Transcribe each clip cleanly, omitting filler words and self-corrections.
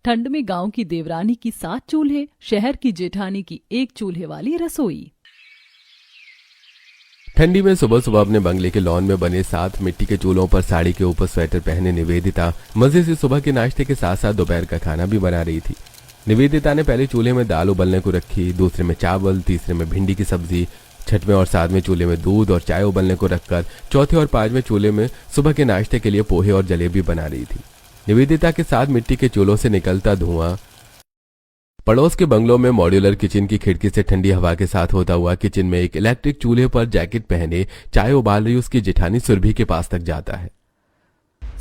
ठंड में गांव की देवरानी की 7 चूल्हे, शहर की जेठानी की 1 चूल्हे वाली रसोई। ठंडी में सुबह सुबह अपने बंगले के लॉन में बने 7 मिट्टी के चूल्हों पर साड़ी के ऊपर स्वेटर पहने निवेदिता मजे से सुबह के नाश्ते के साथ साथ दोपहर का खाना भी बना रही थी। निवेदिता ने पहले चूल्हे में दाल उबलने को रखी, दूसरे में चावल, तीसरे में भिंडी की सब्जी, छठवें और 7वें चूल्हे में दूध और चाय उबलने को रखकर चौथे और 5वें चूल्हे में सुबह के नाश्ते के लिए पोहे और जलेबी बना रही थी। निवेदिता के साथ मिट्टी के चूल्हों से निकलता धुआं पड़ोस के बंगलों में मॉड्यूलर किचन की खिड़की से ठंडी हवा के साथ होता हुआ किचन में एक इलेक्ट्रिक चूल्हे पर जैकेट पहने चाय उबाल रही उसकी जेठानी सुरभि के पास तक जाता है।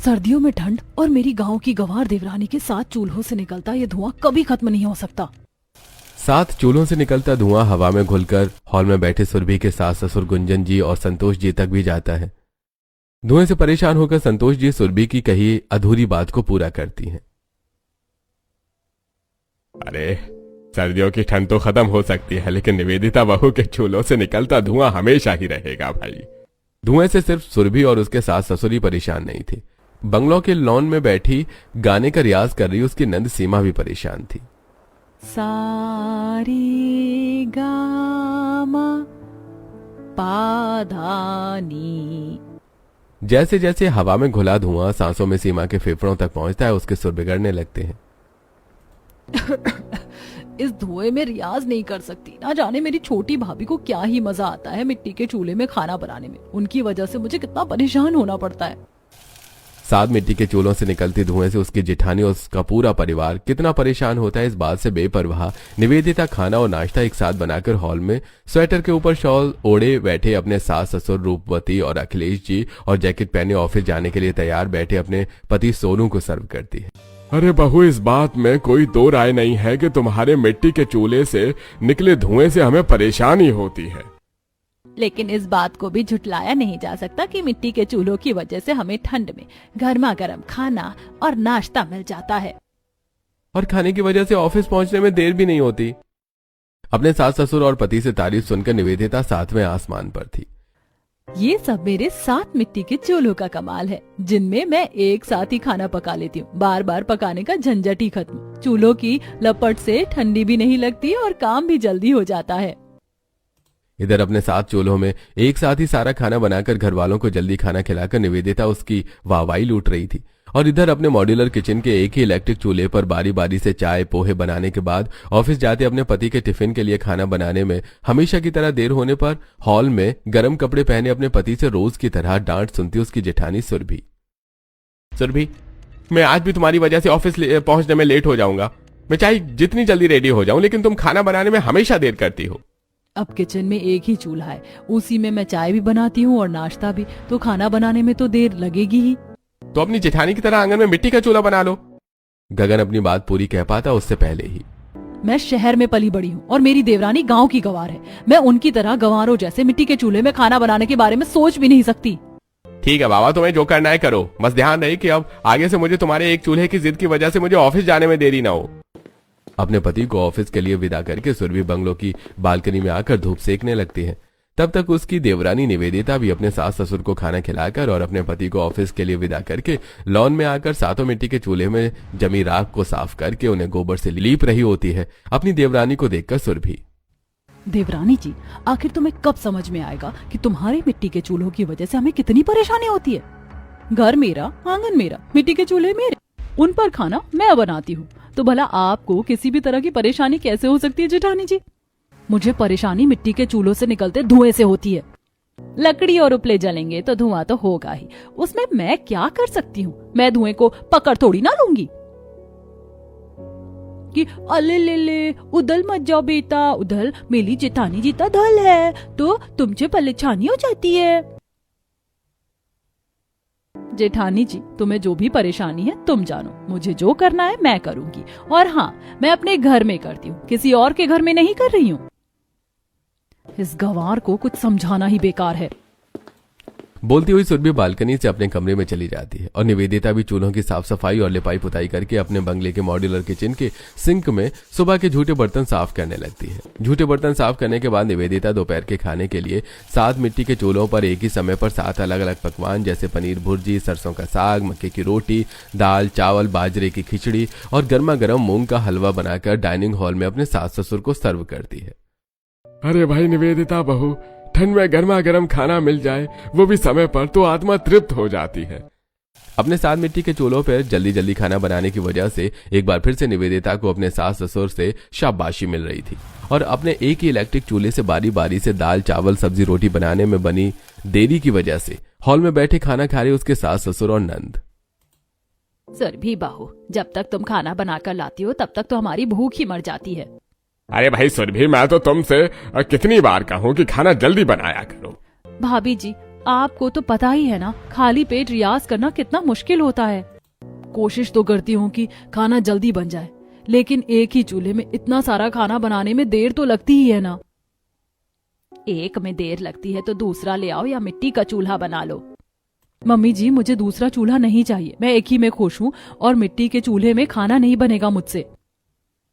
सर्दियों में ठंड और मेरी गांव की गंवार देवरानी के 7 चूल्हों से निकलता ये धुआं कभी खत्म नहीं हो सकता। 7 चूल्हों से निकलता धुआं हवा में घुलकर हॉल में बैठे सुरभि के सास ससुर गुंजन जी और संतोष जी तक भी जाता है। धुएं से परेशान होकर संतोष जी सुरभि की कही अधूरी बात को पूरा करती हैं। अरे सर्दियों की ठंड तो खत्म हो सकती है, लेकिन निवेदिता बहू के चूल्हों से निकलता धुआं हमेशा ही रहेगा भाई। धुएं से सिर्फ सुरभि और उसके सास ससुर ही परेशान नहीं थे। बंगलों के लॉन में बैठी गाने का रियाज कर रही उसकी नंद सीमा भी परेशान थी। सारे गामा पाधानी। जैसे जैसे हवा में घुला धुआं सांसों में सीमा के फेफड़ों तक पहुंचता है उसके सुर बिगड़ने लगते हैं। इस धुएं में रियाज नहीं कर सकती। ना जाने मेरी छोटी भाभी को क्या ही मजा आता है मिट्टी के चूल्हे में खाना बनाने में। उनकी वजह से मुझे कितना परेशान होना पड़ता है। 7 मिट्टी के चूल्हों से निकलती धुएं से उसकी जेठानी और उसका पूरा परिवार कितना परेशान होता है इस बात से बेपरवाह निवेदिता खाना और नाश्ता एक साथ बनाकर हॉल में स्वेटर के ऊपर शॉल ओढ़े बैठे अपने सास ससुर रूपवती और अखिलेश जी और जैकेट पहने ऑफिस जाने के लिए तैयार बैठे अपने पति सोनू को सर्व करती है। अरे बहू, इस बात में कोई दो राय नहीं है कि तुम्हारे मिट्टी के चूल्हे से निकले धुएं से हमें परेशानी होती है, लेकिन इस बात को भी झुटलाया नहीं जा सकता कि मिट्टी के चूल्हों की वजह से हमें ठंड में गर्मा गर्म खाना और नाश्ता मिल जाता है और खाने की वजह से ऑफिस पहुंचने में देर भी नहीं होती। अपने सास ससुर और पति से तारीफ सुनकर निवेदिता 7वें आसमान पर थी। ये सब मेरे 7 मिट्टी के चूल्हों का कमाल है, जिनमें मैं एक साथ ही खाना पका लेती हूँ। बार बार पकाने का झंझट ही खत्म। चूल्हों की लपट से ठंडी भी नहीं लगती और काम भी जल्दी हो जाता है। इधर अपने 7 चूल्हों में एक साथ ही सारा खाना बनाकर घर वालों को जल्दी खाना खिलाकर निवेदिता उसकी वाहवाही लूट रही थी और इधर अपने मॉड्यूलर किचन के एक ही इलेक्ट्रिक चूल्हे पर बारी बारी से चाय पोहे बनाने के बाद ऑफिस जाते अपने पति के टिफिन के लिए खाना बनाने में हमेशा की तरह देर होने पर हॉल में गर्म कपड़े पहने अपने पति से रोज की तरह डांट सुनती उसकी जेठानी सुरभि। सुरभि, मैं आज भी तुम्हारी वजह से ऑफिस पहुंचने में लेट हो जाऊंगा। मैं चाहे जितनी जल्दी रेडी हो जाऊं, लेकिन तुम खाना बनाने में हमेशा देर करती हो। अब किचन में एक ही चूल्हा है, उसी में मैं चाय भी बनाती हूँ और नाश्ता भी, तो खाना बनाने में तो देर लगेगी ही। तो अपनी जेठानी की तरह आंगन में मिट्टी का चूल्हा बना लो। गगन अपनी बात पूरी कह पाता उससे पहले ही। मैं शहर में पली बड़ी हूँ और मेरी देवरानी गांव की गंवार है। मैं उनकी तरह गंवारों जैसे मिट्टी के चूल्हे में खाना बनाने के बारे में सोच भी नहीं सकती। ठीक है बाबा, तुम्हें जो करना है करो, बस ध्यान रहे कि अब आगे से मुझे तुम्हारे एक चूल्हे की जिद की वजह से मुझे ऑफिस जाने में देरी ना हो। अपने पति को ऑफिस के लिए विदा करके सुरभि बंगलों की बालकनी में आकर धूप सेकने लगती है। तब तक उसकी देवरानी निवेदिता भी अपने सास ससुर को खाना खिलाकर और अपने पति को ऑफिस के लिए विदा करके लॉन में आकर 7 मिट्टी के चूल्हे में जमी राख को साफ करके उन्हें गोबर से लीप रही होती है। अपनी देवरानी को देखकर सुरभि। देवरानी जी, आखिर तुम्हें कब समझ में आएगा कि तुम्हारे मिट्टी के चूल्हों की वजह से हमें कितनी परेशानी होती है। घर मेरा, आंगन मेरा, मिट्टी के चूल्हे मेरे, उन पर खाना मैं बनाती हूँ, तो भला आपको किसी भी तरह की परेशानी कैसे हो सकती है जेठानी जी? मुझे परेशानी मिट्टी के चूल्हों से निकलते धुएं से होती है। लकड़ी और उपले जलेंगे तो धुआं तो होगा ही, उसमें मैं क्या कर सकती हूँ? मैं धुएं को पकड़ थोड़ी ना लूंगी कि अले ले ले उधल मत जाओ बेटा, उधल मेरी जेठानी जी तो धल है तो तुमसे परेशानी हो जाती है। जेठानी जी, तुम्हें जो भी परेशानी है तुम जानो, मुझे जो करना है मैं करूंगी। और हाँ, मैं अपने घर में करती हूँ, किसी और के घर में नहीं कर रही हूँ। इस गंवार को कुछ समझाना ही बेकार है। बोलती हुई सुरभि बालकनी से अपने कमरे में चली जाती है और निवेदिता भी चूल्हों की साफ सफाई और लिपाई पुताई करके अपने बंगले के मॉड्यूलर किचन के सिंक में सुबह के झूठे बर्तन साफ करने लगती है। झूठे बर्तन साफ करने के बाद निवेदिता दोपहर के खाने के लिए 7 मिट्टी के चूल्हों पर एक ही समय पर 7 अलग अलग पकवान जैसे पनीर भुर्जी, सरसों का साग, मक्के की रोटी, दाल चावल, बाजरे की खिचड़ी और गर्मा गर्म मूंग का हलवा बनाकर डाइनिंग हॉल में अपने सास ससुर को सर्व करती है। अरे भाई निवेदिता बहू, ठंड में गर्मा गर्म खाना मिल जाए, वो भी समय पर, तो आत्मा तृप्त हो जाती है। अपने 7 मिट्टी के चूल्हों पर जल्दी जल्दी खाना बनाने की वजह से एक बार फिर से निवेदिता को अपने सास ससुर से शाबाशी मिल रही थी और अपने एक ही इलेक्ट्रिक चूल्हे से बारी बारी से दाल चावल सब्जी रोटी बनाने में बनी देरी की वजह से हॉल में बैठे खाना खा रहे उसके सास ससुर और नंद। सुरभि बहू, जब तक तुम खाना बनाकर लाती हो तब तक तो हमारी भूख ही मर जाती है। अरे भाई सुरभि, मैं तो तुमसे कितनी बार कहूँ कि खाना जल्दी बनाया करो। भाभी जी, आपको तो पता ही है ना, खाली पेट रियाज करना कितना मुश्किल होता है। कोशिश तो करती हूँ कि खाना जल्दी बन जाए, लेकिन एक ही चूल्हे में इतना सारा खाना बनाने में देर तो लगती ही है ना। एक में देर लगती है तो दूसरा ले आओ या मिट्टी का चूल्हा बना लो। मम्मी जी, मुझे दूसरा चूल्हा नहीं चाहिए, मैं एक ही में खुश हूँ और मिट्टी के चूल्हे में खाना नहीं बनेगा मुझसे।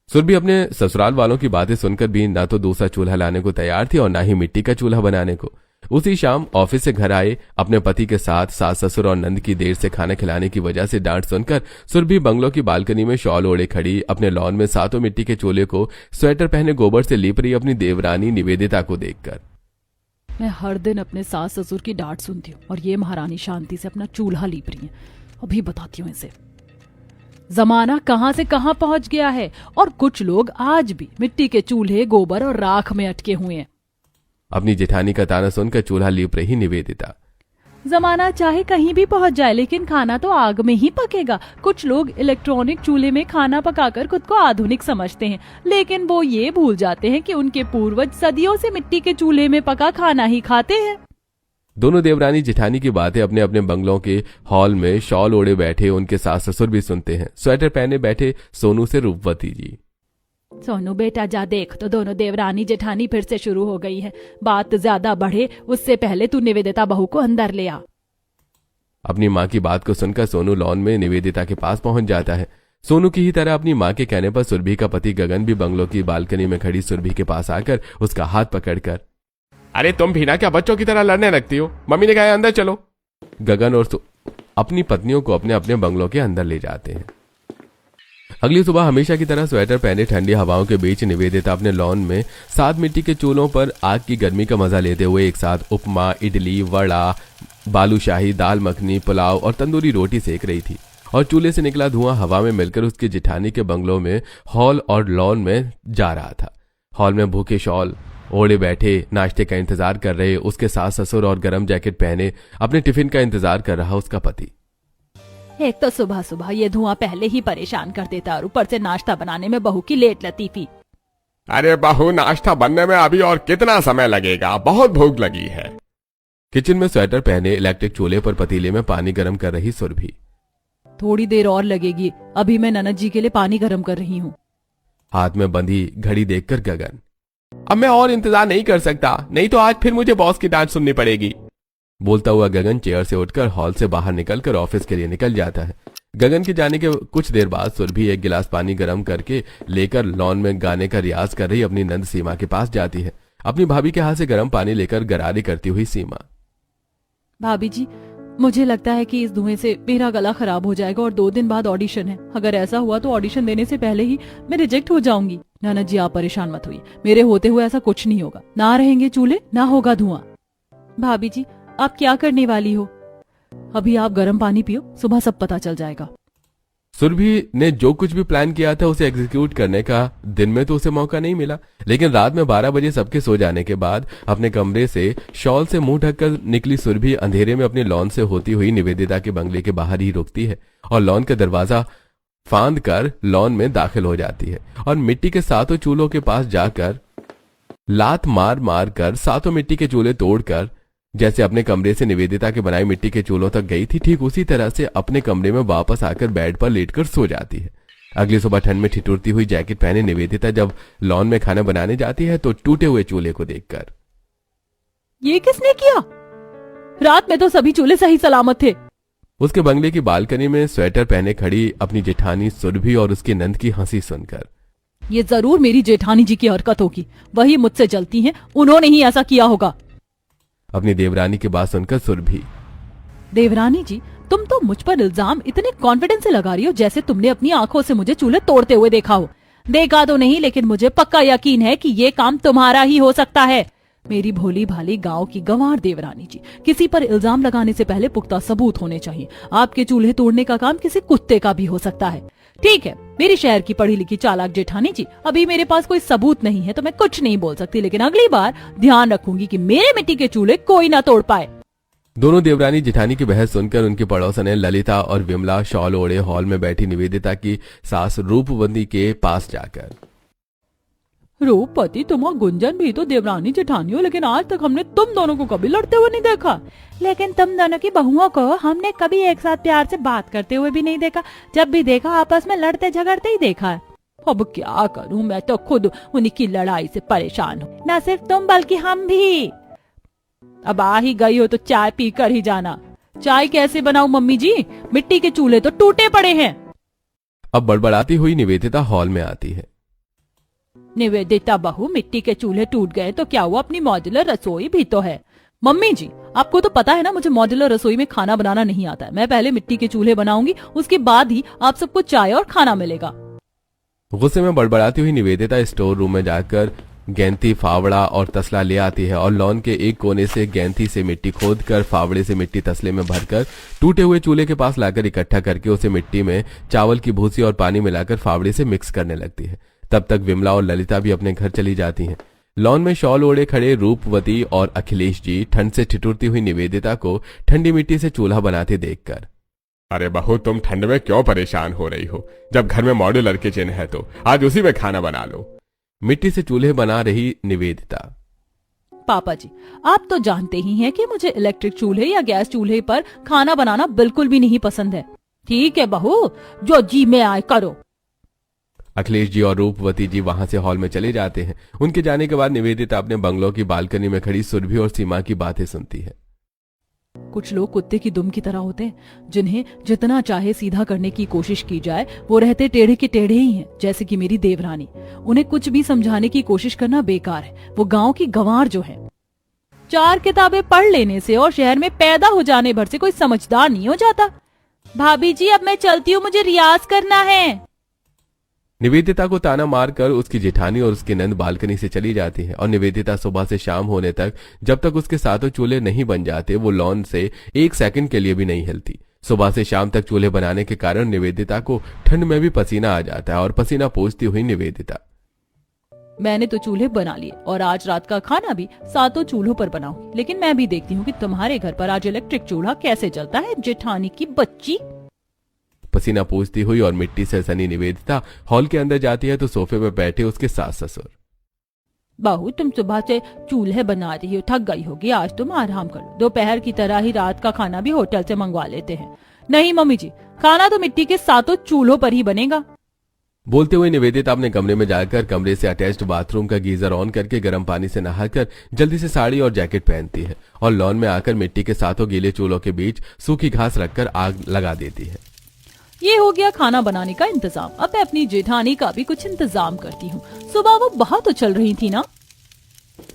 सुरभि अपने ससुराल वालों की बातें सुनकर भी ना तो दूसरा चूल्हा लाने को तैयार थी और ना ही मिट्टी का चूल्हा बनाने को। उसी शाम ऑफिस से घर आए अपने पति के साथ सास ससुर और नंद की देर से खाना खिलाने की वजह से डांट सुनकर सुरभि बंगलों की बालकनी में शॉल ओढ़े खड़ी अपने लॉन में 7 मिट्टी के चूल्हे को स्वेटर पहने गोबर से लीप रही अपनी देवरानी निवेदिता को देखकर। मैं हर दिन अपने सास ससुर की डांट सुनती हूँ और ये महारानी शांति से अपना चूल्हा लीप रही है। अभी बताती हूँ इसे। जमाना कहाँ से कहाँ पहुंच गया है और कुछ लोग आज भी मिट्टी के चूल्हे, गोबर और राख में अटके हुए हैं। अपनी जेठानी का ताना सुनकर चूल्हा लीप रही निवेदिता। जमाना चाहे कहीं भी पहुंच जाए, लेकिन खाना तो आग में ही पकेगा। कुछ लोग इलेक्ट्रॉनिक चूल्हे में खाना पकाकर खुद को आधुनिक समझते हैं, लेकिन वो ये भूल जाते हैं कि उनके पूर्वज सदियों से मिट्टी के चूल्हे में पका खाना ही खाते हैं। दोनों देवरानी जेठानी की बातें अपने अपने बंगलों के हॉल में शॉल ओढ़े बैठे उनके सास ससुर भी सुनते हैं। स्वेटर पहने बैठे सोनू से रूपवती जी। सोनू बेटा, जा देख तो दोनों देवरानी जेठानी फिर से शुरू हो गई है। बात ज्यादा बढ़े उससे पहले तू निवेदिता बहू को अंदर ले आ। अपनी माँ की बात को सुनकर सोनू लॉन में निवेदिता के पास पहुंच जाता है। सोनू की ही तरह अपनी माँ के कहने पर सुरभि का पति गगन भी बंगलों की बालकनी में खड़ी सुरभि के पास आकर उसका हाथ पकड़कर, अरे तुम भी ना क्या बच्चों की तरह लड़ने लगती हो? मम्मी ने कहा अंदर चलो। गगन और अपनी पत्नियों को अपने अपने बंगलों के अंदर ले जाते हैं। अगली सुबह हमेशा की तरह स्वेटर पहने ठंडी हवाओं के बीच निवेदिता अपने लॉन में 7 मिट्टी के चूल्हों पर आग की गर्मी का मजा लेते हुए एक साथ उपमा, इडली, वड़ा, बालूशाही, दाल मखनी, पुलाव और तंदूरी रोटी सेक रही थी और चूल्हे से निकला धुआं हवा में मिलकर उसके जेठानी के बंगलों में, हॉल और लॉन में जा रहा था। हॉल में भूखे शॉल ओढ़े बैठे नाश्ते का इंतजार कर रहे उसके सास ससुर और गर्म जैकेट पहने अपने टिफिन का इंतजार कर रहा उसका पति। एक तो सुबह सुबह ये धुआं पहले ही परेशान कर देता और ऊपर से नाश्ता बनाने में बहू की लेट लतीफी। अरे बहू, नाश्ता बनने में अभी और कितना समय लगेगा? बहुत भूख लगी है। किचन में स्वेटर पहने इलेक्ट्रिक चूल्हे पर पतीले में पानी गर्म कर रही सुरभि। थोड़ी देर और लगेगी, अभी मैं ननद जी के लिए पानी गर्म कर रही हूँ। हाथ में बंधी घड़ी देखकर गगन, अब मैं और इंतजार नहीं कर सकता, नहीं तो आज फिर मुझे बॉस की डांट सुननी पड़ेगी। बोलता हुआ गगन चेयर से उठकर हॉल से बाहर निकलकर ऑफिस के लिए निकल जाता है। गगन के जाने के कुछ देर बाद सुरभि एक गिलास पानी गर्म करके लेकर लॉन में गाने का रियाज कर रही अपनी नंद सीमा के पास जाती है। अपनी भाभी के हाथ से गर्म पानी लेकर गरारे करती हुई सीमा, भाभी जी, मुझे लगता है कि इस धुएं से मेरा गला खराब हो जाएगा और 2 दिन बाद ऑडिशन है। अगर ऐसा हुआ तो ऑडिशन देने से पहले ही मैं रिजेक्ट हो जाऊंगी। ननद जी, आप परेशान मत होइए, मेरे होते हुए ऐसा कुछ नहीं होगा। ना रहेंगे चूल्हे, ना होगा धुआं। भाभी जी, आप क्या करने वाली हो? अभी आप गर्म पानी पियो, सुबह सब पता चल जाएगा। सुरभि ने जो कुछ भी प्लान किया था उसे एग्जीक्यूट करने का दिन में तो उसे मौका नहीं मिला, लेकिन रात में 12 बजे सबके सो जाने के बाद अपने कमरे से शॉल से मुंह ढककर निकली सुरभि अंधेरे में अपने लॉन से होती हुई निवेदिता के बंगले के बाहर ही रुकती है और लॉन का दरवाजा फांद कर लॉन में दाखिल हो जाती है और मिट्टी के 7 चूल्हों के पास जाकर लात मार मार कर 7 मिट्टी के चूल्हे तोड़कर जैसे अपने कमरे से निवेदिता के बनाए मिट्टी के चूल्हों तक गई थी, ठीक उसी तरह से अपने कमरे में वापस आकर बेड पर लेटकर सो जाती है। अगली सुबह ठंड में ठिठुरती हुई जैकेट पहने निवेदिता जब लॉन में खाना बनाने जाती है तो टूटे हुए चूल्हे को देखकर, ये किसने किया? रात में तो सभी चूल्हे सही सलामत थे। उसके बंगले की बालकनी में स्वेटर पहने खड़ी अपनी जेठानी सुरभि और उसकी नंद की हंसी सुनकर, ये जरूर मेरी जेठानी जी की हरकत होगी, वही मुझसे जलती हैं, उन्होंने ही ऐसा किया होगा। अपनी देवरानी की बात सुनकर सुरभि, देवरानी जी, तुम तो मुझ पर इल्जाम इतने कॉन्फिडेंस से लगा रही हो जैसे तुमने अपनी आंखों से मुझे चूल्हे तोड़ते हुए देखा हो। देखा तो नहीं, लेकिन मुझे पक्का यकीन है कि ये काम तुम्हारा ही हो सकता है। मेरी भोली भाली गांव की गंवार देवरानी जी, किसी पर इल्जाम लगाने से पहले पुख्ता सबूत होने चाहिए। आपके चूल्हे तोड़ने का काम किसी कुत्ते का भी हो सकता है। ठीक है, मेरी शहर की पढ़ी लिखी चालाक जेठानी जी, अभी मेरे पास कोई सबूत नहीं है तो मैं कुछ नहीं बोल सकती, लेकिन अगली बार ध्यान रखूंगी कि मेरे मिट्टी के चूल्हे कोई ना तोड़ पाए। दोनों देवरानी जेठानी की बहस सुनकर उनकी पड़ोसने ललिता और विमला शॉल ओढ़े हॉल में बैठी निवेदिता की सास रूपवती के पास जाकर, रूपवती, तुम और गुंजन भी तो देवरानी जेठानी हो, लेकिन आज तक हमने तुम दोनों को कभी लड़ते हुए नहीं देखा। लेकिन तुम दोनों की बहुओं को हमने कभी एक साथ प्यार से बात करते हुए भी नहीं देखा। जब भी देखा आपस में लड़ते झगड़ते ही देखा है। अब क्या करूं, मैं तो खुद उन्हीं की लड़ाई से परेशान हूँ। न सिर्फ तुम बल्कि हम भी। अब आ ही गई हो तो चाय पी कर ही जाना। चाय कैसे बनाऊं मम्मी जी, मिट्टी के चूल्हे तो टूटे पड़े हैं। अब बड़बड़ाती हुई निवेदिता हॉल में आती है। निवेदिता बहू, मिट्टी के चूल्हे टूट गए तो क्या हुआ, अपनी मॉड्यूलर रसोई भी तो है। मम्मी जी, आपको तो पता है ना मुझे मॉड्यूलर रसोई में खाना बनाना नहीं आता है। मैं पहले मिट्टी के चूल्हे बनाऊंगी, उसके बाद ही आप सबको चाय और खाना मिलेगा। गुस्से में बड़बड़ाती हुई निवेदिता स्टोर रूम में जाकर गैंती, फावड़ा और तसला ले आती है और लॉन के एक कोने से गैंती से मिट्टी खोदकर फावड़े से मिट्टी तसले में भरकर टूटे हुए चूल्हे के पास लाकर इकट्ठा करके उसे मिट्टी में चावल की भूसी और पानी मिलाकर फावड़े से मिक्स करने लगती है। तब तक विमला और ललिता भी अपने घर चली जाती हैं। लॉन में शॉल ओढ़े खड़े रूपवती और अखिलेश जी ठंड से ठिठुरती हुई निवेदिता को ठंडी मिट्टी से चूल्हा बनाते देखकर, अरे बहू, तुम ठंड में क्यों परेशान हो रही हो? जब घर में मॉड्यूलर किचन है तो आज उसी में खाना बना लो। मिट्टी से चूल्हे बना रही निवेदिता, पापा जी, आप तो जानते ही हैं कि मुझे इलेक्ट्रिक चूल्हे या गैस चूल्हे पर खाना बनाना बिल्कुल भी नहीं पसंद है। ठीक है बहू, जो जी में आए करो। अखिलेश जी और रूपवती जी वहां से हॉल में चले जाते हैं। उनके जाने के बाद निवेदिता अपने बंगलों की बालकनी में खड़ी सुरभि और सीमा की बातें सुनती है। कुछ लोग कुत्ते की दुम की तरह होते हैं, जिन्हें जितना चाहे सीधा करने की कोशिश की जाए वो रहते टेढ़े के टेढ़े ही हैं, जैसे कि मेरी देवरानी। उन्हें कुछ भी समझाने की कोशिश करना बेकार है। वो गांव की गंवार जो है, 4 किताबें पढ़ लेने से और शहर में पैदा हो जाने भर से कोई समझदार नहीं हो जाता। भाभी जी, अब मैं चलती हूँ, मुझे रियाज करना है। निवेदिता को ताना मारकर उसकी जेठानी और उसकी नंद बालकनी से चली जाती है और निवेदिता सुबह से शाम होने तक जब तक उसके सातों चूल्हे नहीं बन जाते वो लॉन से 1 सेकंड के लिए भी नहीं हिलती। सुबह से शाम तक चूल्हे बनाने के कारण निवेदिता को ठंड में भी पसीना आ जाता है और पसीना पोंछती हुई निवेदिता, मैंने तो चूल्हे बना लिए और आज रात का खाना भी 7 चूल्हों पर बनाऊंगी, लेकिन मैं भी देखती हूँ कि तुम्हारे घर पर आज इलेक्ट्रिक चूल्हा कैसे चलता है, जेठानी की बच्ची। पसीना पोंछती हुई और मिट्टी से सनी निवेदिता हॉल के अंदर जाती है तो सोफे पर बैठे उसके सास ससुर, बहू, तुम सुबह से चूल्हे बना रही हो, थक गई होगी, आज तुम आराम कर लो। दोपहर की तरह ही रात का खाना भी होटल से मंगवा लेते हैं। नहीं मम्मी जी, खाना तो मिट्टी के 7 चूल्हों पर ही बनेगा। बोलते हुए निवेदिता अपने कमरे में जाकर कमरे से अटैच्ड बाथरूम का गीजर ऑन करके गर्म पानी से नहाकर जल्दी से साड़ी और जैकेट पहनती है और लॉन में आकर मिट्टी के 7 गीले चूल्हों के बीच सूखी घास रखकर आग लगा देती है। ये हो गया खाना बनाने का इंतजाम। अब मैं अपनी जेठानी का भी कुछ इंतजाम करती हूँ। सुबह वो बहुत उछल रही थी ना।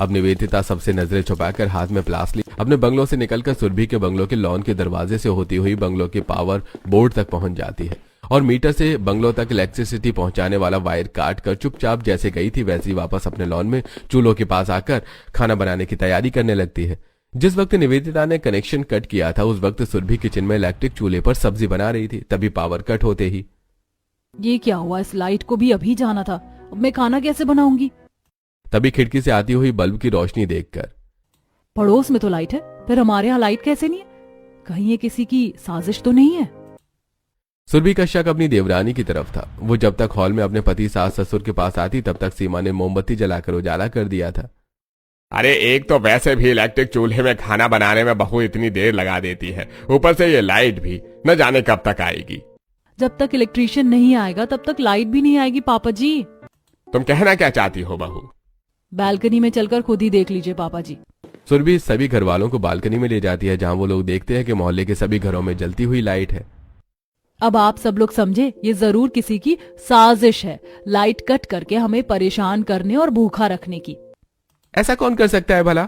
अब निवेदिता सबसे नजरें छुपाकर हाथ में प्लास ली अपने बंगलों से निकलकर सुरभि के बंगलों के लॉन के दरवाजे से होती हुई बंगलों के पावर बोर्ड तक पहुंच जाती है और मीटर से बंगलों तक इलेक्ट्रिसिटी पहुंचाने वाला वायर काट कर चुपचाप जैसे गई थी वैसे ही वापस अपने लॉन में चूल्हों के पास आकर खाना बनाने की तैयारी करने लगती है। जिस वक्त निवेदिता ने कनेक्शन कट किया था उस वक्त सुरभि किचन में इलेक्ट्रिक चूल्हे पर सब्जी बना रही थी। तभी पावर कट होते ही, ये क्या हुआ, इस लाइट को भी अभी जाना था, अब मैं खाना कैसे बनाऊंगी? तभी खिड़की से आती हुई बल्ब की रोशनी देखकर, पड़ोस में तो लाइट है, फिर हमारे यहाँ लाइट कैसे नहीं है? कहीं ये किसी की साजिश तो नहीं है? सुरभि का शक अपनी देवरानी की तरफ था। वो जब तक हॉल में अपने पति सास ससुर के पास आती तब तक सीमा ने मोमबत्ती जलाकर उजाला कर दिया था। अरे एक तो वैसे भी इलेक्ट्रिक चूल्हे में खाना बनाने में बहू इतनी देर लगा देती है, ऊपर से ये लाइट भी न जाने कब तक आएगी। जब तक इलेक्ट्रीशियन नहीं आएगा तब तक लाइट भी नहीं आएगी पापा जी। तुम कहना क्या चाहती हो बहू? बालकनी में चलकर खुद ही देख लीजिए पापा जी। सुरभि सभी घर वालों को बालकनी में ले जाती है, जहां वो लोग देखते हैं कि मोहल्ले के सभी घरों में जलती हुई लाइट है। अब आप सब लोग समझे, ये जरूर किसी की साजिश है, लाइट कट करके हमें परेशान करने और भूखा रखने की। ऐसा कौन कर सकता है भला?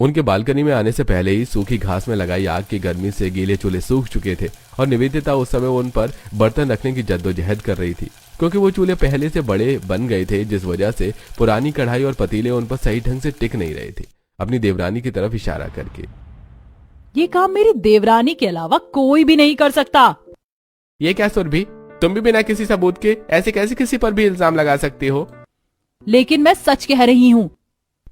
उनके बालकनी में आने से पहले ही सूखी घास में लगाई आग की गर्मी से गीले चूल्हे सूख चुके थे और निवेदिता उस समय उन पर बर्तन रखने की जद्दोजहद कर रही थी, क्योंकि वो चूल्हे पहले से बड़े बन गए थे, जिस वजह से पुरानी कढ़ाई और पतीले उन पर सही ढंग से टिक नहीं रहे थे। अपनी देवरानी की तरफ इशारा करके, ये काम मेरी देवरानी के अलावा कोई भी नहीं कर सकता। ये क्या सुरभि, तुम भी बिना किसी सबूत के ऐसे कैसे किसी पर भी इल्जाम लगा सकती हो? लेकिन मैं सच कह रही हूँ।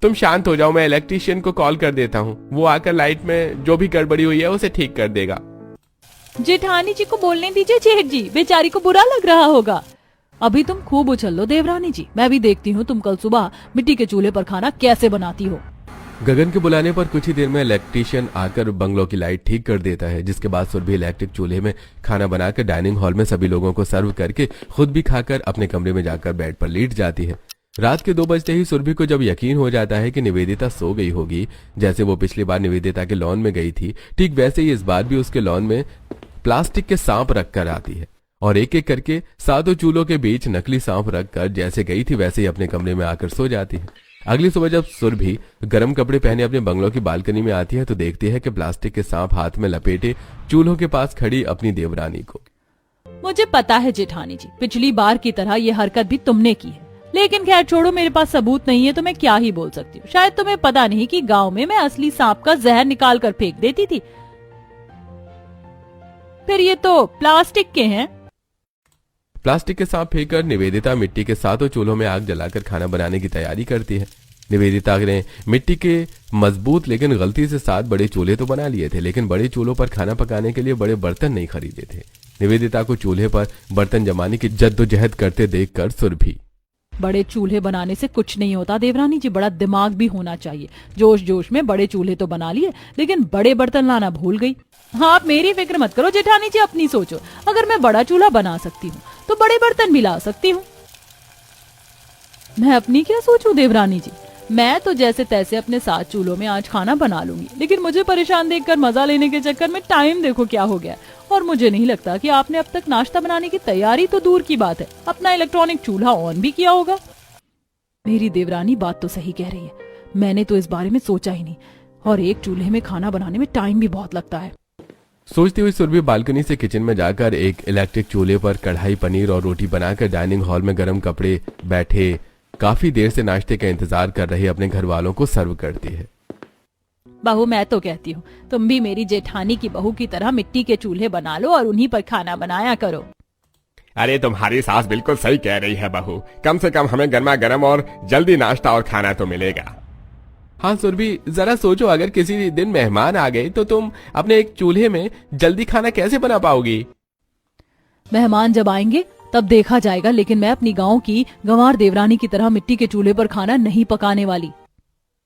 तुम शांत हो जाओ, मैं इलेक्ट्रिशियन को कॉल कर देता हूँ, वो आकर लाइट में जो भी गड़बड़ी हुई है उसे ठीक कर देगा। जेठानी जी को बोलने दीजिए जेठ जी, बेचारी को बुरा लग रहा होगा। अभी तुम खूब उछल लो देवरानी जी, मैं भी देखती हूँ तुम कल सुबह मिट्टी के चूल्हे पर खाना कैसे बनाती हो। गगन के बुलाने पर कुछ ही देर में इलेक्ट्रिशियन आकर बंगलों की लाइट ठीक कर देता है, जिसके बाद सुरभि इलेक्ट्रिक चूल्हे में खाना बनाकर डाइनिंग हॉल में सभी लोगों को सर्व करके खुद भी खाकर अपने कमरे में जाकर बेड पर लेट जाती है। रात के 2 बजते ही सुरभि को जब यकीन हो जाता है कि निवेदिता सो गई होगी, जैसे वो पिछली बार निवेदिता के लॉन में गई थी, ठीक वैसे ही इस बार भी उसके लॉन में प्लास्टिक के सांप रखकर आती है और एक एक करके 7 चूल्हों के बीच नकली सांप रखकर जैसे गई थी वैसे ही अपने कमरे में आकर सो जाती है। अगली सुबह जब सुरभि गर्म कपड़े पहने अपने बंगलों की बालकनी में आती है तो देखती है कि प्लास्टिक के सांप हाथ में लपेटे चूल्हों के पास खड़ी अपनी देवरानी को। मुझे पता है जेठानी जी, पिछली बार की तरह ये हरकत भी तुमने की है, लेकिन खैर छोड़ो, मेरे पास सबूत नहीं है तो मैं क्या ही बोल सकती हूँ। शायद तुम्हें पता नहीं कि गांव में मैं असली सांप का जहर निकाल कर फेंक देती थी, फिर ये तो प्लास्टिक के हैं। प्लास्टिक के सांप फेंककर निवेदिता मिट्टी के 7 चूल्हों में आग जलाकर खाना बनाने की तैयारी करती है। निवेदिता ने मिट्टी के मजबूत लेकिन गलती से 7 बड़े चूल्हे तो बना लिए थे, लेकिन बड़े चूल्हों पर खाना पकाने के लिए बड़े बर्तन नहीं खरीदे थे। निवेदिता को चूल्हे पर बर्तन जमाने की जद्दोजहद करते देखकर सुरभि, बड़े चूल्हे बनाने से कुछ नहीं होता देवरानी जी, बड़ा दिमाग भी होना चाहिए। जोश जोश में बड़े चूल्हे तो बना लिए, लेकिन बड़े बर्तन लाना भूल गई। हाँ, आप मेरी फिक्र मत करो जेठानी जी, अपनी सोचो। अगर मैं बड़ा चूल्हा बना सकती हूँ तो बड़े बर्तन भी ला सकती हूँ। मैं अपनी क्या सोचूं देवरानी जी, मैं तो जैसे तैसे अपने 7 चूल्हों में आज खाना बना लूंगी, लेकिन मुझे परेशान देखकर मजा लेने के चक्कर में टाइम देखो क्या हो गया। और मुझे नहीं लगता कि आपने अब तक नाश्ता बनाने की तैयारी तो दूर की बात है, अपना इलेक्ट्रॉनिक चूल्हा ऑन भी किया होगा। मेरी देवरानी बात तो सही कह रही है, मैंने तो इस बारे में सोचा ही नहीं, और एक चूल्हे में खाना बनाने में टाइम भी बहुत लगता है। सोचती हुई सुरभि बालकनी से किचन में जाकर एक इलेक्ट्रिक चूल्हे पर कढ़ाई पनीर और रोटी बनाकर डाइनिंग हॉल में गर्म कपड़े बैठे काफी देर से नाश्ते का इंतजार कर रहे अपने घर वालों को सर्व करती है। बहू, मैं तो कहती हूँ तुम भी मेरी जेठानी की बहू की तरह मिट्टी के चूल्हे बना लो और उन्हीं पर खाना बनाया करो। अरे तुम्हारी सास बिल्कुल सही कह रही है बहू, कम से कम हमें गर्मा गर्म और जल्दी नाश्ता और खाना तो मिलेगा। हाँ सुरभि, जरा सोचो, अगर किसी दिन मेहमान आ गए तो तुम अपने एक चूल्हे में जल्दी खाना कैसे बना पाओगी? मेहमान जब आएंगे तब देखा जाएगा, लेकिन मैं अपनी गांव की गंवार देवरानी की तरह मिट्टी के चूल्हे पर खाना नहीं पकाने वाली।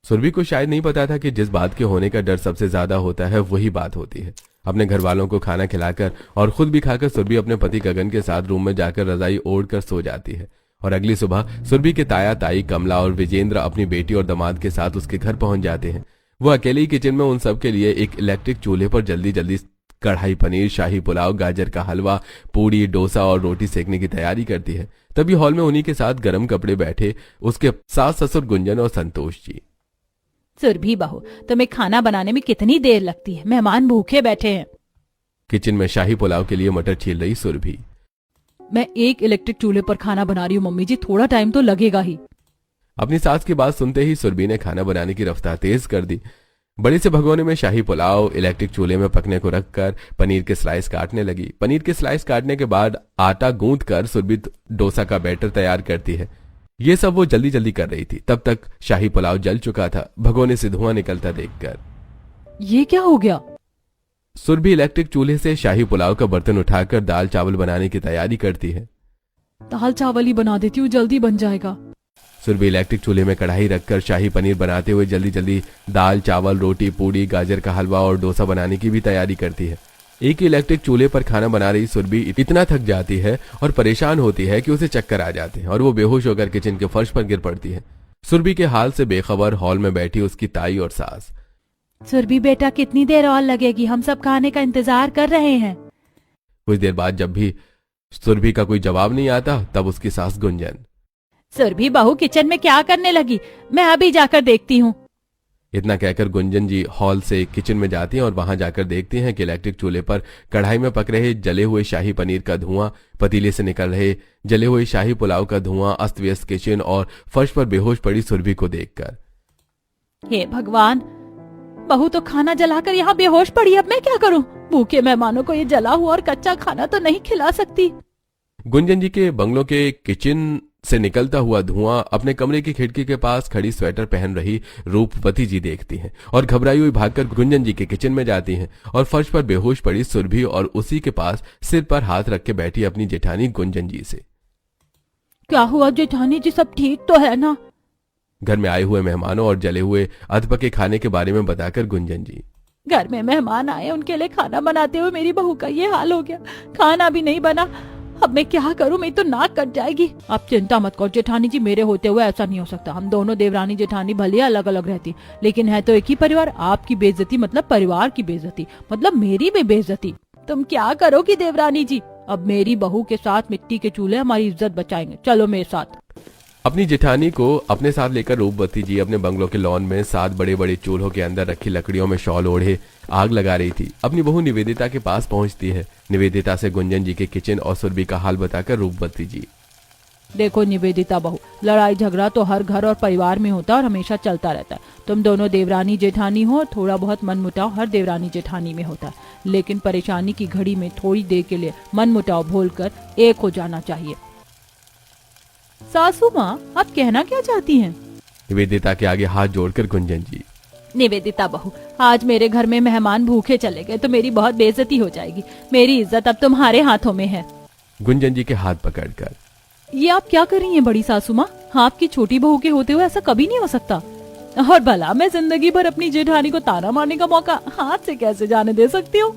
सुरभि को शायद नहीं पता था कि जिस बात के होने का डर सबसे ज्यादा होता है वही बात होती है। अपने घर वालों को खाना खिलाकर और खुद भी खाकर सुरभि अपने पति गगन के साथ रूम में जाकर रजाई ओढ़कर सो जाती है। और अगली सुबह सुरभि के ताया ताई कमला और विजेंद्र अपनी बेटी और दामाद के साथ उसके घर पहुंच जाते हैं। वो अकेले ही किचन में उन सब के लिए एक इलेक्ट्रिक चूल्हे पर जल्दी जल्दी कढ़ाई पनीर, शाही पुलाव, गाजर का हलवा, पूड़ी, डोसा और रोटी सेकने की तैयारी करती है। तभी हॉल में उन्हीं के साथ गर्म कपड़े बैठे उसके सास ससुर गुंजन और संतोष जी। सुरभि बहू, तुम्हें खाना बनाने में कितनी देर लगती है? मेहमान भूखे बैठे हैं। किचन में शाही पुलाव के लिए मटर छील रही सुरभि। मैं एक इलेक्ट्रिक चूल्हे पर खाना बना रही हूँ मम्मी जी, थोड़ा टाइम तो लगेगा ही। अपनी सास की बात सुनते ही सुरभि ने खाना बनाने की रफ्तार तेज कर दी। बड़े से भगोने में शाही पुलाव इलेक्ट्रिक चूल्हे में पकने को रखकर पनीर के स्लाइस काटने लगी। पनीर के स्लाइस काटने के बाद आटा गूंथ कर सुरभि डोसा का बैटर तैयार करती है। ये सब वो जल्दी जल्दी कर रही थी। तब तक शाही पुलाव जल चुका था, भगोने से धुआं निकलता देखकर। ये क्या हो गया? सुरभि इलेक्ट्रिक चूल्हे से शाही पुलाव का बर्तन उठाकर दाल चावल बनाने की तैयारी करती है। दाल चावल ही बना देती हूँ, जल्दी बन जाएगा। सुरभि इलेक्ट्रिक चूल्हे में कढ़ाई रखकर शाही पनीर बनाते हुए जल्दी जल्दी दाल चावल, रोटी, पूड़ी, गाजर का हलवा और डोसा बनाने की भी तैयारी करती है। एक ही इलेक्ट्रिक चूल्हे पर खाना बना रही सुरभि इतना थक जाती है और परेशान होती है कि उसे चक्कर आ जाते हैं और वो बेहोश होकर किचन के फर्श पर गिर पड़ती है। सुरभि के हाल से बेखबर हॉल में बैठी उसकी ताई और सास। सुरभि बेटा कितनी देर और लगेगी, हम सब खाने का इंतजार कर रहे हैं। कुछ देर बाद जब भी सुरभि का कोई जवाब नहीं आता तब उसकी सास गुंजन, सुरभि बहू किचन में क्या करने लगी, मैं अभी जाकर देखती हूँ। इतना कहकर गुंजन जी हॉल से किचन में जाती हैं और वहां जाकर देखती हैं कि इलेक्ट्रिक चूल्हे पर कढ़ाई में पक रहे जले हुए शाही पनीर का धुआं, पतीले से निकल रहे जले हुए शाही पुलाव का धुआं, अस्त व्यस्त किचन और फर्श पर बेहोश पड़ी सुरभि को देखकर। हे भगवान, बहू तो खाना जलाकर यहाँ बेहोश पड़ी, अब मैं क्या करूँ? भूखे मेहमानों को ये जला हुआ और कच्चा खाना तो नहीं खिला सकती। गुंजन जी के बंगलों के किचन से निकलता हुआ धुआं अपने कमरे की खिड़की के पास खड़ी स्वेटर पहन रही रूपवती जी देखती हैं और घबराई हुई भागकर गुंजन जी के किचन में जाती हैं और फर्श पर बेहोश पड़ी सुरभि और उसी के पास सिर पर हाथ रख के बैठी अपनी जेठानी गुंजन जी से। क्या हुआ जेठानी जी, सब ठीक तो है ना? घर में आए हुए मेहमानों और जले हुए अधपके खाने के बारे में बताकर गुंजन जी, घर में मेहमान आए, उनके लिए खाना बनाते हुए मेरी बहू का ये हाल हो गया, खाना भी नहीं बना, अब मैं क्या करूं, मेरी तो नाक कट जाएगी। आप चिंता मत करो जेठानी जी, मेरे होते हुए ऐसा नहीं हो सकता। हम दोनों देवरानी जेठानी भले अलग अलग रहती लेकिन है तो एक ही परिवार। आपकी बेइज्जती मतलब परिवार की बेइज्जती, मतलब मेरी भी बेइज्जती। तुम क्या करोगी देवरानी जी? अब मेरी बहू के साथ मिट्टी के चूल्हे हमारी इज्जत बचाएंगे, चलो मेरे साथ। अपनी जेठानी को अपने साथ लेकर रूपवती जी अपने बंगलों के लॉन में 7 बड़े बड़े चूल्हों के अंदर रखी लकड़ियों में शॉल ओढ़े आग लगा रही थी। अपनी बहू निवेदिता के पास पहुंचती है। निवेदिता से गुंजन जी के किचन और सुरभि का हाल बताकर रूपवती जी, देखो निवेदिता बहू, लड़ाई झगड़ा तो हर घर और परिवार में होता है और हमेशा चलता रहता है। तुम दोनों देवरानी जेठानी हो, थोड़ा बहुत मनमुटाव हर देवरानी जेठानी में होता है, लेकिन परेशानी की घड़ी में थोड़ी देर के लिए मनमुटाव भूलकर एक हो जाना चाहिए। सासू माँ, आप कहना क्या चाहती हैं? निवेदिता के आगे हाथ जोड़कर गुंजन जी, निवेदिता बहू, आज मेरे घर में मेहमान भूखे चले गए तो मेरी बहुत बेइज्जती हो जाएगी। मेरी इज्जत अब तुम्हारे हाथों में है। गुंजन जी के हाथ पकड़कर, ये आप क्या कर रही हैं बड़ी सासू माँ? आपकी छोटी बहू के होते हुए ऐसा कभी नहीं हो सकता। और भला मैं जिंदगी भर अपनी जेठानी को ताना मारने का मौका हाथ से कैसे जाने दे सकती हूँ?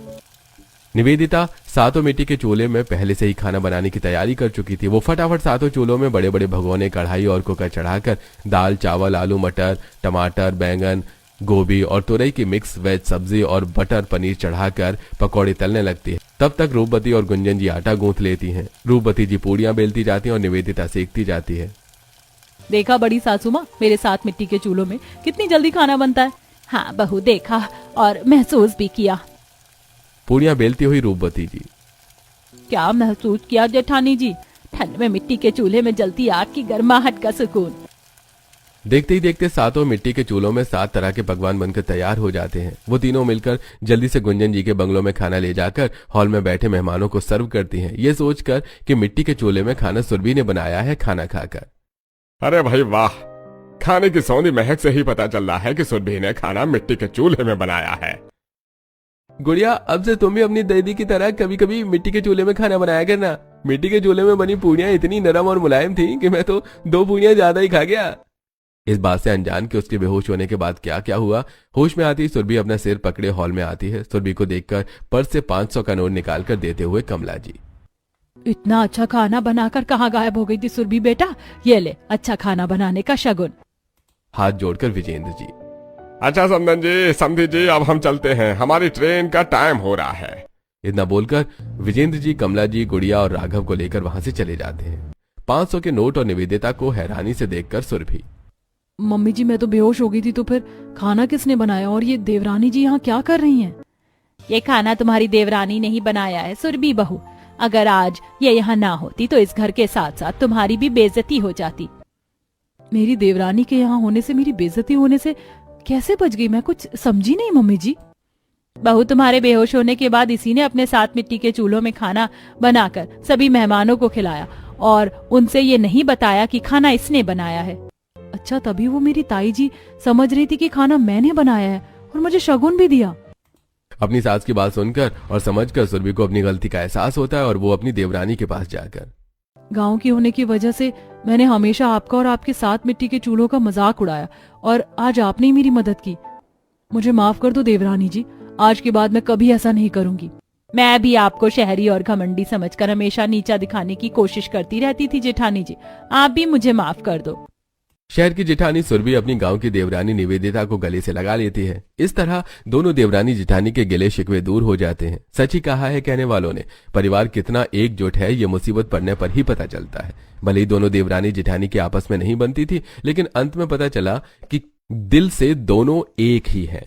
निवेदिता सातों मिट्टी के चूल्हे में पहले से ही खाना बनाने की तैयारी कर चुकी थी। वो फटाफट सातों चूल्हों में बड़े बड़े भगोने, कढ़ाई और कुकर चढ़ाकर दाल, चावल, आलू, मटर, टमाटर, बैंगन, गोभी और तुरई की मिक्स वेज सब्जी और बटर पनीर चढ़ाकर पकौड़े तलने लगती है। तब तक रूपवती और गुंजन जी आटा गूंथ लेती हैं। रूपवती जी पूड़ियां बेलती जाती हैं और निवेदिता सेकती जाती है। देखा बड़ी सासू माँ, मेरे साथ मिट्टी के चूल्हों में कितनी जल्दी खाना बनता है। हाँ बहू, देखा और महसूस भी किया। पूड़ियां बेलती हुई रूपवती जी, क्या महसूस किया जेठानी जी? ठंड में मिट्टी के चूल्हे में जलती आग की गर्माहट का सुकून। देखते ही देखते सातों मिट्टी के चूल्हों में 7 तरह के पकवान बनकर तैयार हो जाते हैं। वो तीनों मिलकर जल्दी से गुंजन जी के बंगलों में खाना ले जाकर हॉल में बैठे मेहमानों को सर्व करती हैं, ये सोचकर कि मिट्टी के चूल्हे में खाना सुरभि ने बनाया है। खाना खाकर, अरे भाई वाह, खाने की सौंधी महक से ही पता चल रहा है कि सुरभि ने खाना मिट्टी के चूल्हे में बनाया है। गुड़िया, अब से तुम भी अपनी दीदी की तरह कभी कभी मिट्टी के चूल्हे में खाना बनाया करना। मिट्टी के चूल्हे में बनी पूड़ियां इतनी नरम और मुलायम थी कि मैं तो 2 पूड़ियां ज्यादा ही खा गया। इस बात से अनजान कि उसके बेहोश होने के बाद क्या क्या हुआ, होश में आती सुरभि अपना सिर पकड़े हॉल में आती है। सुरभि को देखकर पर्स से 500 का नोट निकालकर देते हुए कमला जी, इतना अच्छा खाना बनाकर कहाँ गायब हो गई थी सुरभि बेटा? ये ले, अच्छा खाना बनाने का शगुन। हाथ जोड़कर विजेंद्र जी, अच्छा समधन जी, समधी जी, अब हम चलते हैं, हमारी ट्रेन का टाइम हो रहा है। इतना बोलकर विजेंद्र जी कमला जी, गुड़िया और राघव को लेकर वहां से चले जाते हैं। 500 के नोट और निवेदिता को हैरानी से देखकर सुरभि, मम्मी जी मैं तो बेहोश हो गई थी, तो फिर खाना किसने बनाया? और ये देवरानी जी यहाँ क्या कर रही हैं? ये खाना तुम्हारी देवरानी ने ही बनाया है सुरभि बहू। अगर आज ये यहाँ ना होती तो इस घर के साथ साथ तुम्हारी भी बेइज्जती हो जाती। मेरी देवरानी के यहाँ होने से, मेरी बेइज्जती होने से कैसे बच गई? मैं कुछ समझी नहीं मम्मी जी। बहू, तुम्हारे बेहोश होने के बाद इसी ने अपने साथ मिट्टी के चूल्हों में खाना बनाकर सभी मेहमानों को खिलाया और उनसे ये नहीं बताया कि खाना इसने बनाया है। अच्छा, तभी वो मेरी ताई जी समझ रही थी कि खाना मैंने बनाया है और मुझे शगुन भी दिया। अपनी सास की बात सुनकर और समझकर सुरभि को अपनी गलती का एहसास होता है और वो अपनी देवरानी के पास जाकर, गांव की होने की वजह से मैंने हमेशा आपका और आपके साथ मिट्टी के चूल्हों का मजाक उड़ाया और आज आपने ही मेरी मदद की। मुझे माफ कर दो देवरानी जी, आज के बाद मैं कभी ऐसा नहीं करूंगी। मैं भी आपको शहरी और घमंडी समझकर हमेशा नीचा दिखाने की कोशिश करती रहती थी जेठानी जी, आप भी मुझे माफ कर दो। शहर की जेठानी सुरभि अपनी गांव की देवरानी निवेदिता को गले से लगा लेती है। इस तरह दोनों देवरानी जेठानी के गिले शिकवे दूर हो जाते हैं। सच ही कहा है कहने वालों ने, परिवार कितना एकजुट है ये मुसीबत पड़ने पर ही पता चलता है। भले ही दोनों देवरानी जेठानी की आपस में नहीं बनती थी, लेकिन अंत में पता चला कि दिल से दोनों एक ही हैं।